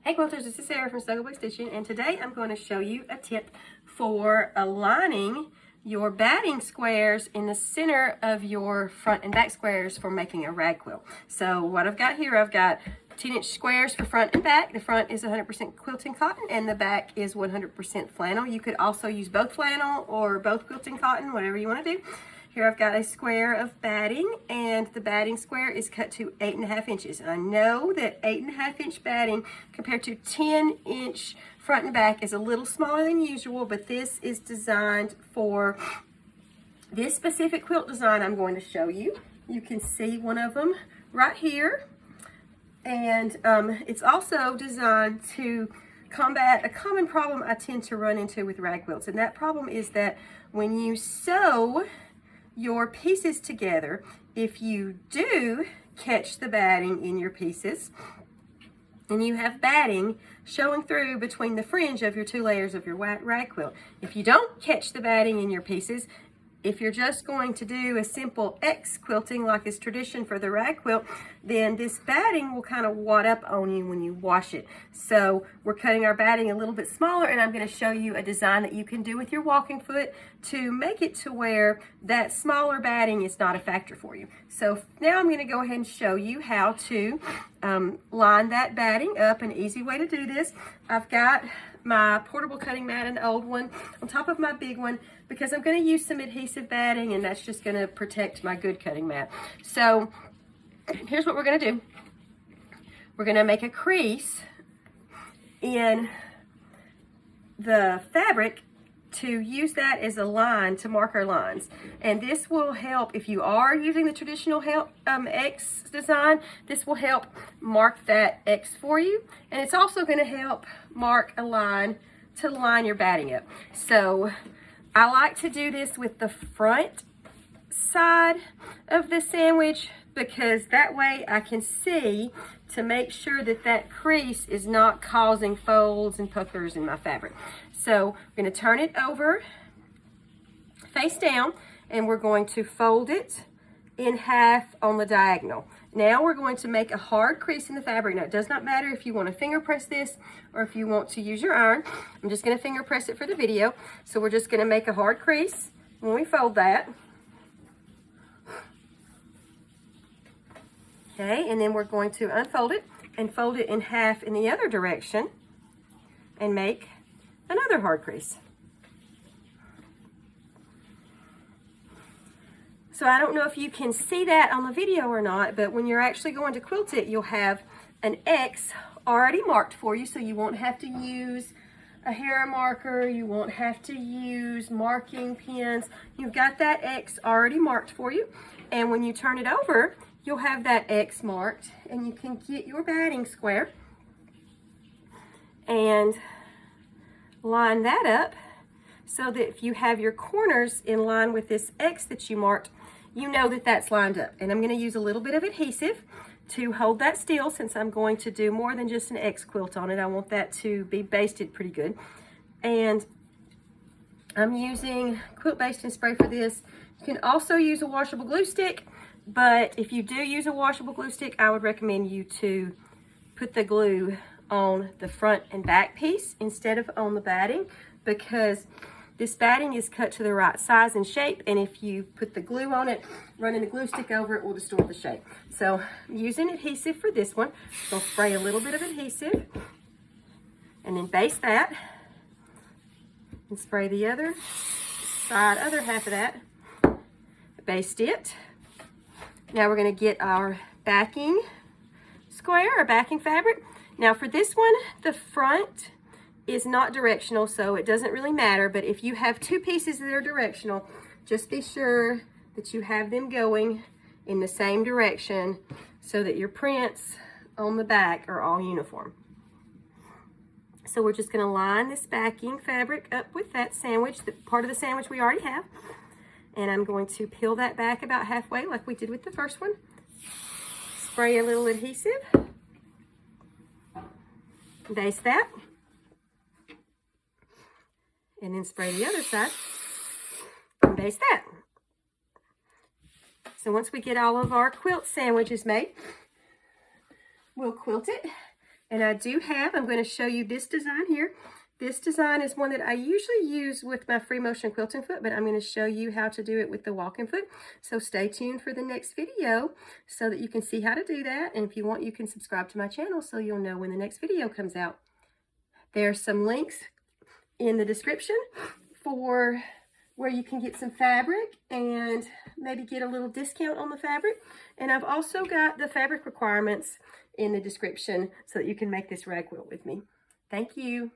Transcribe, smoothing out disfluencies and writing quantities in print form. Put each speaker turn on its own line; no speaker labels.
Hey quilters, this is Sarah from Snuggle Boy Stitching, and today I'm going to show you a tip for aligning your batting squares in the center of your front and back squares for making a rag quilt. So what I've got here, I've got 10-inch squares for front and back. The front is 100% quilting cotton and the back is 100% flannel. You could also use both flannel or both quilting cotton, whatever you want to do. Here I've got a square of batting, and the batting square is cut to 8.5 inches. And I know that 8.5 inch batting compared to 10-inch front and back is a little smaller than usual, but this is designed for this specific quilt design I'm going to show you. You can see one of them right here. And it's also designed to combat a common problem I tend to run into with rag quilts. And that problem is that when you sew your pieces together, if you do catch the batting in your pieces and you have batting showing through between the fringe of your two layers of your rag quilt, if you don't catch the batting in your pieces, if you're just going to do a simple X quilting like is tradition for the rag quilt, then this batting will kind of wad up on you when you wash it. So we're cutting our batting a little bit smaller, and I'm going to show you a design that you can do with your walking foot to make it to where that smaller batting is not a factor for you. So now I'm going to go ahead and show you how to line that batting up. An easy way to do this, I've got my portable cutting mat, an old one, on top of my big one, because I'm going to use some adhesive batting, and that's just going to protect my good cutting mat. So here's what we're going to do. We're going to make a crease in the fabric to use that as a line to mark our lines. And this will help if you are using the traditional X design. This will help mark that X for you, and it's also going to help mark a line to line your batting up. So I like to do this with the front side of the sandwich, because that way I can see to make sure that that crease is not causing folds and puckers in my fabric. So we're going to turn it over face down, and we're going to fold it in half on the diagonal. Now we're going to make a hard crease in the fabric. Now it does not matter if you want to finger press this or if you want to use your iron. I'm just going to finger press it for the video. So we're just going to make a hard crease when we fold that. Okay, and then we're going to unfold it and fold it in half in the other direction and make another hard crease. So I don't know if you can see that on the video or not, but when you're actually going to quilt it, you'll have an X already marked for you, so you won't have to use a hair marker, you won't have to use marking pins. You've got that X already marked for you, and when you turn it over, you'll have that X marked, and you can get your batting square and line that up so that if you have your corners in line with this X that you marked, you know that that's lined up. And I'm going to use a little bit of adhesive to hold that still, since I'm going to do more than just an X quilt on it. I want that to be basted pretty good. And I'm using quilt basting spray for this. You can also use a washable glue stick, but if you do use a washable glue stick, I would recommend you to put the glue on the front and back piece instead of on the batting, because this batting is cut to the right size and shape, and if you put the glue on it, running the glue stick over it will distort the shape. So I'm using adhesive for this one. So spray a little bit of adhesive and then baste that, and spray the other side, other half of that, baste it. Now we're going to get our backing square, our backing fabric. Now for this one, the front is not directional, so it doesn't really matter, but if you have two pieces that are directional, just be sure that you have them going in the same direction so that your prints on the back are all uniform. So we're just going to line this backing fabric up with that sandwich, the part of the sandwich we already have, and I'm going to peel that back about halfway like we did with the first one. Spray a little adhesive, baste that, and then spray the other side and baste that. So once we get all of our quilt sandwiches made, we'll quilt it And I do have, I'm going to show you this design here. This design is one that I usually use with my free motion quilting foot, but I'm going to show you how to do it with the walking foot. So stay tuned for the next video so that you can see how to do that. And if you want, you can subscribe to my channel so you'll know when the next video comes out. There's some links in the description for where you can get some fabric and maybe get a little discount on the fabric. And I've also got the fabric requirements in the description so that you can make this rag quilt with me. Thank you.